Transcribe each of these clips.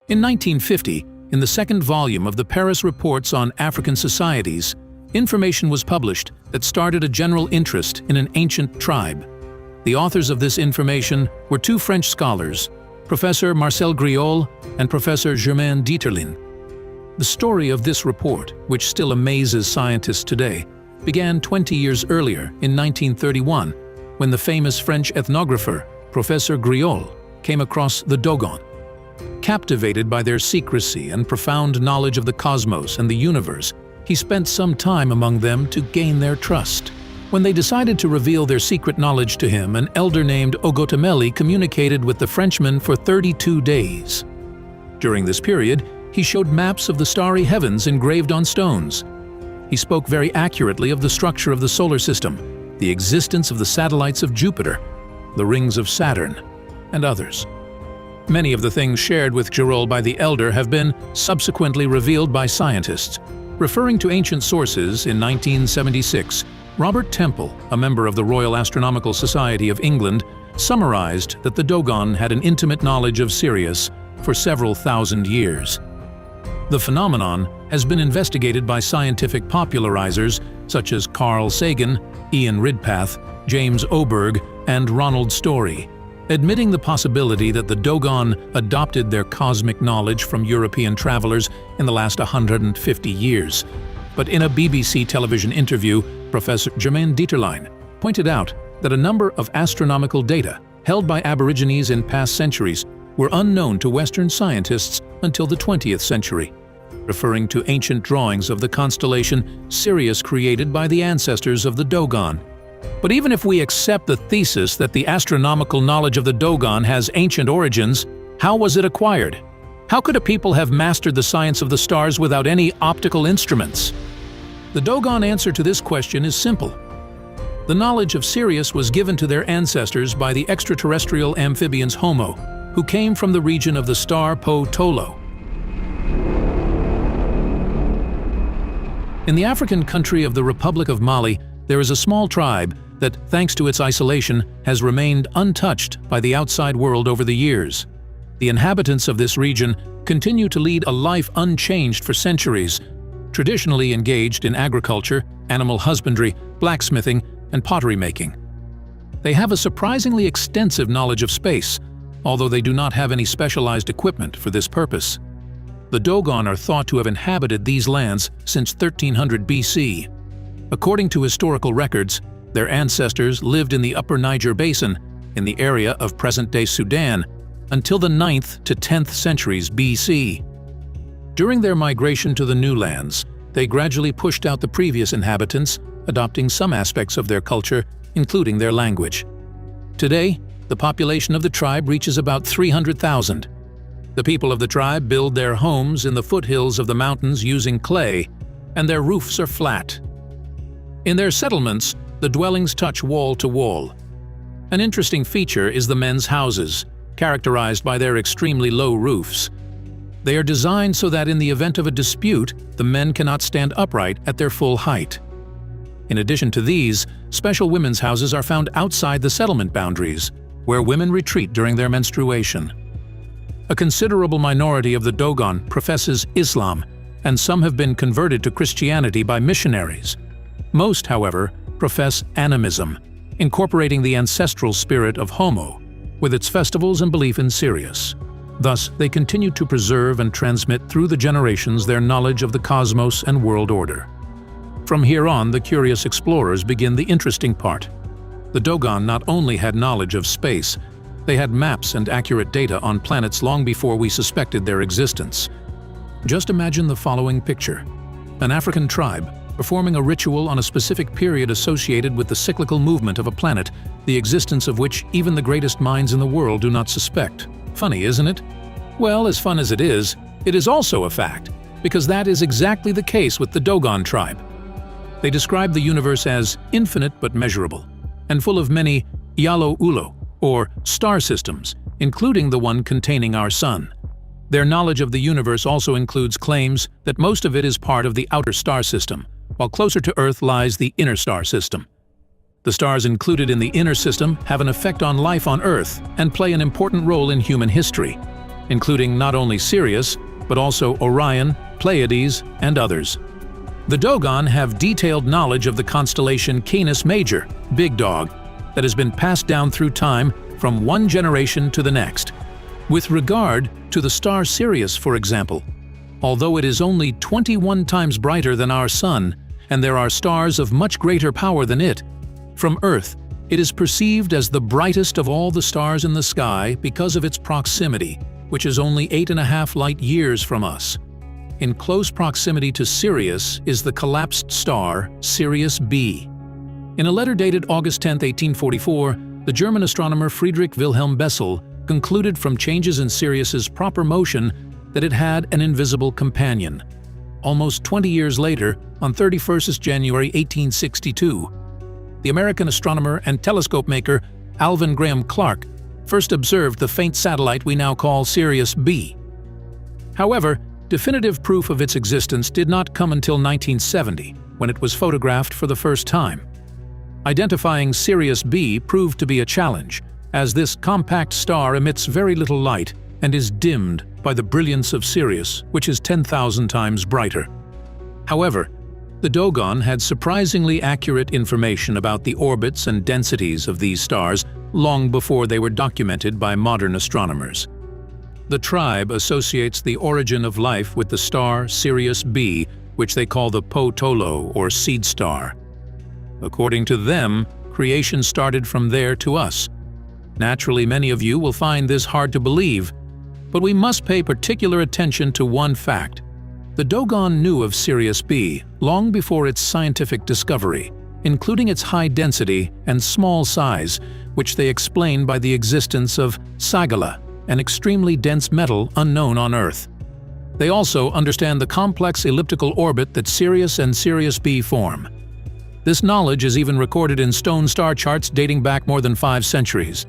In 1950, in the second volume of the Paris Reports on African Societies, information was published that started a general interest in an ancient tribe. The authors of this information were two French scholars, Professor Marcel Griaule and Professor Germain Dieterlen. The story of this report, which still amazes scientists today, began 20 years earlier in 1931, when the famous French ethnographer, Professor Griaule, came across the Dogon. Captivated by their secrecy and profound knowledge of the cosmos and the universe, he spent some time among them to gain their trust. When they decided to reveal their secret knowledge to him, an elder named Ogotameli communicated with the Frenchman for 32 days. During this period, he showed maps of the starry heavens engraved on stones. He spoke very accurately of the structure of the solar system, the existence of the satellites of Jupiter, the rings of Saturn, and others. Many of the things shared with Griaule by the elder have been subsequently revealed by scientists. Referring to ancient sources, in 1976, Robert Temple, a member of the Royal Astronomical Society of England, summarized that the Dogon had an intimate knowledge of Sirius for several thousand years. The phenomenon has been investigated by scientific popularizers such as Carl Sagan, Ian Ridpath, James Oberg, and Ronald Story, admitting the possibility that the Dogon adopted their cosmic knowledge from European travelers in the last 150 years. But in a BBC television interview, Professor Germain Dieterlen pointed out that a number of astronomical data held by Aborigines in past centuries were unknown to Western scientists until the 20th century, referring to ancient drawings of the constellation Sirius created by the ancestors of the Dogon. But even if we accept the thesis that the astronomical knowledge of the Dogon has ancient origins, how was it acquired? How could a people have mastered the science of the stars without any optical instruments? The Dogon answer to this question is simple. The knowledge of Sirius was given to their ancestors by the extraterrestrial amphibians Homo, who came from the region of the star Tolo. In the African country of the Republic of Mali, there is a small tribe that, thanks to its isolation, has remained untouched by the outside world over the years. The inhabitants of this region continue to lead a life unchanged for centuries, traditionally engaged in agriculture, animal husbandry, blacksmithing, and pottery making. They have a surprisingly extensive knowledge of space, although they do not have any specialized equipment for this purpose. The Dogon are thought to have inhabited these lands since 1300 BC. According to historical records, their ancestors lived in the Upper Niger Basin, in the area of present-day Sudan, until the 9th to 10th centuries BC. During their migration to the new lands, they gradually pushed out the previous inhabitants, adopting some aspects of their culture, including their language. Today, the population of the tribe reaches about 300,000. The people of the tribe build their homes in the foothills of the mountains using clay, and their roofs are flat. In their settlements, the dwellings touch wall to wall. An interesting feature is the men's houses, characterized by their extremely low roofs. They are designed so that in the event of a dispute, the men cannot stand upright at their full height. In addition to these, special women's houses are found outside the settlement boundaries, where women retreat during their menstruation. A considerable minority of the Dogon professes Islam, and some have been converted to Christianity by missionaries. Most, however, profess animism, incorporating the ancestral spirit of Homo, with its festivals and belief in Sirius. Thus, they continue to preserve and transmit through the generations their knowledge of the cosmos and world order. From here on, the curious explorers begin the interesting part. The Dogon not only had knowledge of space, they had maps and accurate data on planets long before we suspected their existence. Just imagine the following picture. An African tribe performing a ritual on a specific period associated with the cyclical movement of a planet, the existence of which even the greatest minds in the world do not suspect. Funny, isn't it? Well, as fun as it is also a fact, because that is exactly the case with the Dogon tribe. They describe the universe as infinite but measurable, and full of many Yalo Ulo, or star systems, including the one containing our Sun. Their knowledge of the universe also includes claims that most of it is part of the outer star system, while closer to Earth lies the inner star system. The stars included in the inner system have an effect on life on Earth and play an important role in human history. including not only Sirius, but also Orion, Pleiades, and others. The Dogon have detailed knowledge of the constellation Canis Major, Big Dog, that has been passed down through time from one generation to the next. With regard to the star Sirius, for example, although it is only 21 times brighter than our Sun, and there are stars of much greater power than it, from Earth, it is perceived as the brightest of all the stars in the sky because of its proximity, which is only 8.5 light years from us. In close proximity to Sirius is the collapsed star Sirius B. In a letter dated August 10, 1844, the German astronomer Friedrich Wilhelm Bessel concluded from changes in Sirius's proper motion that it had an invisible companion. Almost 20 years later, on 31st January 1862, the American astronomer and telescope maker Alvin Graham Clark first observed the faint satellite we now call Sirius B. However, definitive proof of its existence did not come until 1970, when it was photographed for the first time. Identifying Sirius B proved to be a challenge, as this compact star emits very little light and is dimmed by the brilliance of Sirius, which is 10,000 times brighter. However, the Dogon had surprisingly accurate information about the orbits and densities of these stars long before they were documented by modern astronomers. The tribe associates the origin of life with the star Sirius B, which they call the Tolo, or seed star. According to them, creation started from there to us. Naturally, many of you will find this hard to believe, but we must pay particular attention to one fact. The Dogon knew of Sirius B long before its scientific discovery, including its high density and small size, which they explain by the existence of sagala, an extremely dense metal unknown on Earth. They also understand the complex elliptical orbit that Sirius and Sirius B form. This knowledge is even recorded in stone star charts dating back more than 5 centuries.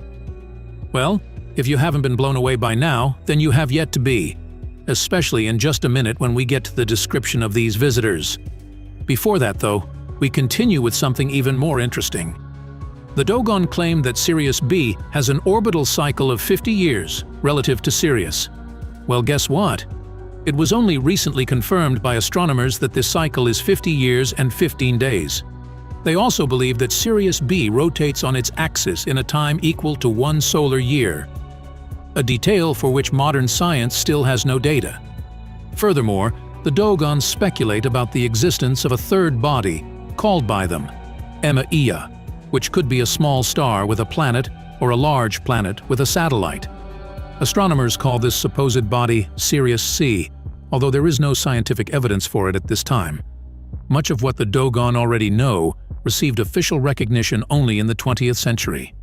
Well, if you haven't been blown away by now, then you have yet to be, especially in just a minute when we get to the description of these visitors. Before that, though, we continue with something even more interesting. The Dogon claim that Sirius B has an orbital cycle of 50 years relative to Sirius. Well, guess what? It was only recently confirmed by astronomers that this cycle is 50 years and 15 days. They also believe that Sirius B rotates on its axis in a time equal to 1 solar year, a detail for which modern science still has no data. Furthermore, the Dogons speculate about the existence of a third body, called by them Ema, which could be a small star with a planet or a large planet with a satellite. Astronomers call this supposed body Sirius C, although there is no scientific evidence for it at this time. Much of what the Dogon already know received official recognition only in the 20th century.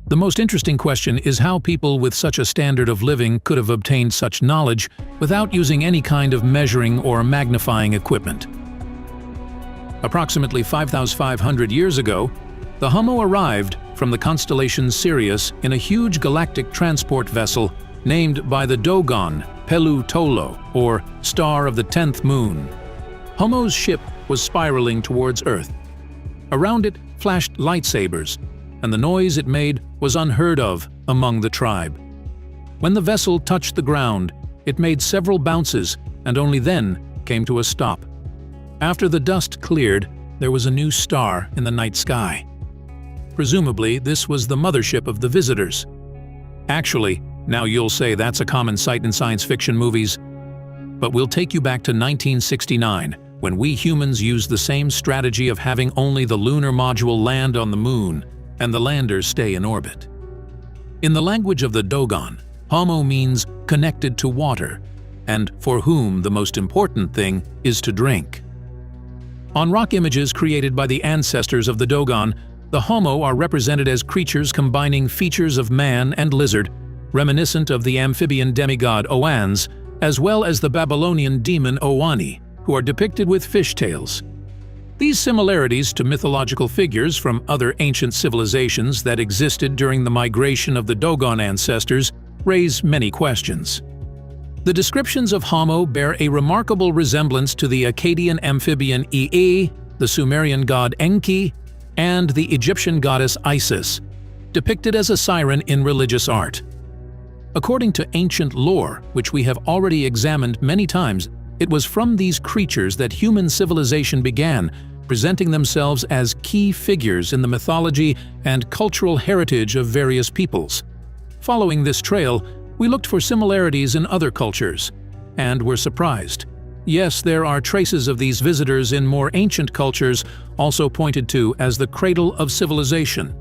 The most interesting question is how people with such a standard of living could have obtained such knowledge without using any kind of measuring or magnifying equipment. Approximately 5,500 years ago, the Homo arrived from the constellation Sirius in a huge galactic transport vessel named by the Dogon Pelu Tolo, or Star of the 10th Moon. Homo's ship was spiraling towards Earth. Around it flashed lightsabers, and the noise it made was unheard of among the tribe. When the vessel touched the ground, it made several bounces and only then came to a stop. After the dust cleared, there was a new star in the night sky. Presumably, this was the mothership of the visitors. Actually, now you'll say that's a common sight in science fiction movies. But we'll take you back to 1969, when we humans used the same strategy of having only the lunar module land on the moon and the landers stay in orbit. In the language of the Dogon, Homo means connected to water, and for whom the most important thing is to drink. On rock images created by the ancestors of the Dogon, the Homo are represented as creatures combining features of man and lizard, reminiscent of the amphibian demigod Oannes, as well as the Babylonian demon Owani, who are depicted with fishtails. These similarities to mythological figures from other ancient civilizations that existed during the migration of the Dogon ancestors raise many questions. The descriptions of Homo bear a remarkable resemblance to the Akkadian amphibian Ee, the Sumerian god Enki, and the Egyptian goddess Isis, depicted as a siren in religious art. According to ancient lore, which we have already examined many times, it was from these creatures that human civilization began, presenting themselves as key figures in the mythology and cultural heritage of various peoples. Following this trail, we looked for similarities in other cultures, and were surprised. Yes, there are traces of these visitors in more ancient cultures, also pointed to as the cradle of civilization.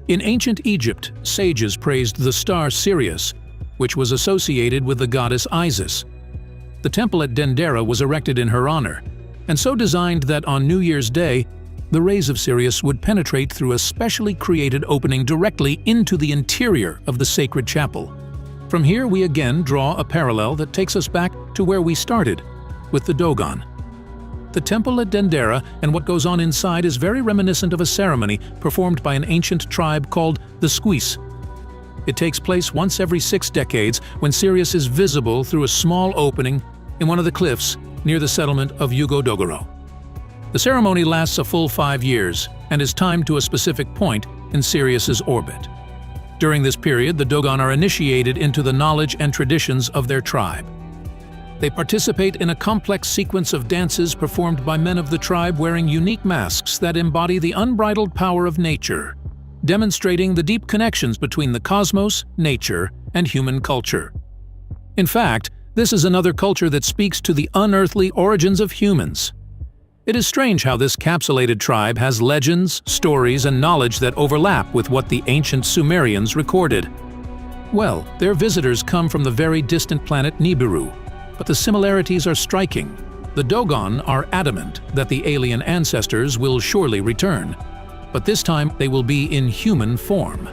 In ancient Egypt, sages praised the star Sirius, which was associated with the goddess Isis. The temple at Dendera was erected in her honor, and so designed that on New Year's Day, the rays of Sirius would penetrate through a specially created opening directly into the interior of the sacred chapel. From here we again draw a parallel that takes us back to where we started, with the Dogon. The temple at Dendera and what goes on inside is very reminiscent of a ceremony performed by an ancient tribe called the Squeeze. It takes place once every 6 decades when Sirius is visible through a small opening in one of the cliffs near the settlement of Yugodogoro. The ceremony lasts a full 5 years and is timed to a specific point in Sirius's orbit. During this period, the Dogon are initiated into the knowledge and traditions of their tribe. They participate in a complex sequence of dances performed by men of the tribe wearing unique masks that embody the unbridled power of nature, demonstrating the deep connections between the cosmos, nature, and human culture. In fact, this is another culture that speaks to the unearthly origins of humans. It is strange how this capsulated tribe has legends, stories, and knowledge that overlap with what the ancient Sumerians recorded. Well, their visitors come from the very distant planet Nibiru, but the similarities are striking. The Dogon are adamant that the alien ancestors will surely return, but this time they will be in human form.